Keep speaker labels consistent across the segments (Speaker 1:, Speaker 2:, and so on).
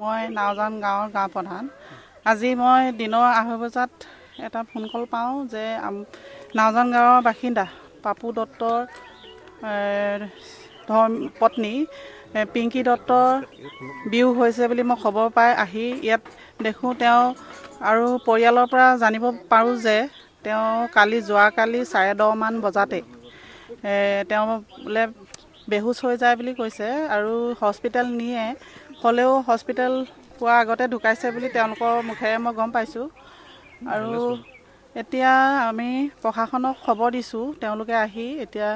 Speaker 1: মই নাওজান গাঁৱৰ গাঁও প্ৰধান। আজি মই দিনৰ 2:30 বজাত এটা ফোন কল পাওঁ যে নাওজান গাঁৱৰ বাসিন্দা পাপু দত্তৰ পত্নী পিংকি দত্তৰ বিয়োগ হৈছে বুলি মই খবৰ পাই আহি ইয়াত দেখোঁ। তেওঁ আৰু পৰিয়ালৰ পৰা জানিব পাৰোঁ যে তেওঁ যোৱাকালি 10:30 মান বজাতে তেওঁ বোলে বেহুচ হৈ যায় বুলি কৈছে আৰু হস্পিটেল নিয়ে, হ'লেও হস্পিটেল পোৱাৰ আগতে ঢুকাইছে বুলি তেওঁলোকৰ মুখেৰে মই গম পাইছোঁ। আৰু এতিয়া আমি প্ৰশাসনক খবৰ দিছোঁ, তেওঁলোকে আহি এতিয়া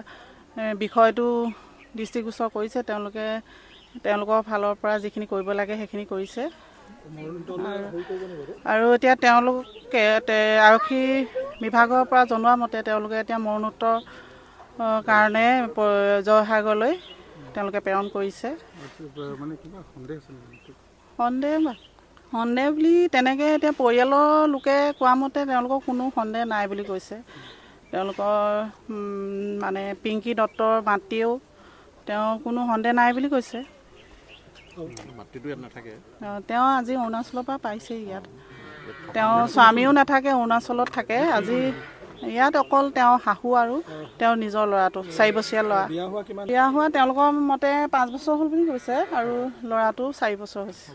Speaker 1: বিষয়টো দৃষ্টিগোচৰ কৰিছে। তেওঁলোকৰ ফালৰ পৰা যিখিনি কৰিব লাগে সেইখিনি কৰিছে। আৰু এতিয়া তেওঁলোকে আৰক্ষী বিভাগৰ পৰা জনোৱা মতে তেওঁলোকে এতিয়া মৰণোত্তৰ কাৰণে জয়সাগৰলৈ তেওঁলোকে প্ৰেৰণ কৰিছে। সন্দেহ বুলি তেনেকৈ এতিয়া পৰিয়ালৰ লোকে কোৱা মতে তেওঁলোকৰ কোনো সন্দেহ নাই বুলি কৈছে। তেওঁলোকৰ মানে পিংকি দত্তৰ মাতৃয়েও তেওঁ কোনো সন্দেহ নাই বুলি কৈছে। তেওঁ আজি অৰুণাচলৰ পৰা পাইছে ইয়াত। তেওঁৰ স্বামীও নাথাকে, অৰুণাচলত থাকে। আজি ইয়াত অকল তেওঁ শাহু আৰু তেওঁৰ নিজৰ ল'ৰাটো 4 বছৰীয়া ল'ৰা। বিয়া হোৱা তেওঁলোকৰ মতে 5 বছৰ হ'ল বুলি কৈছে আৰু ল'ৰাটো 4 বছৰ হৈছে।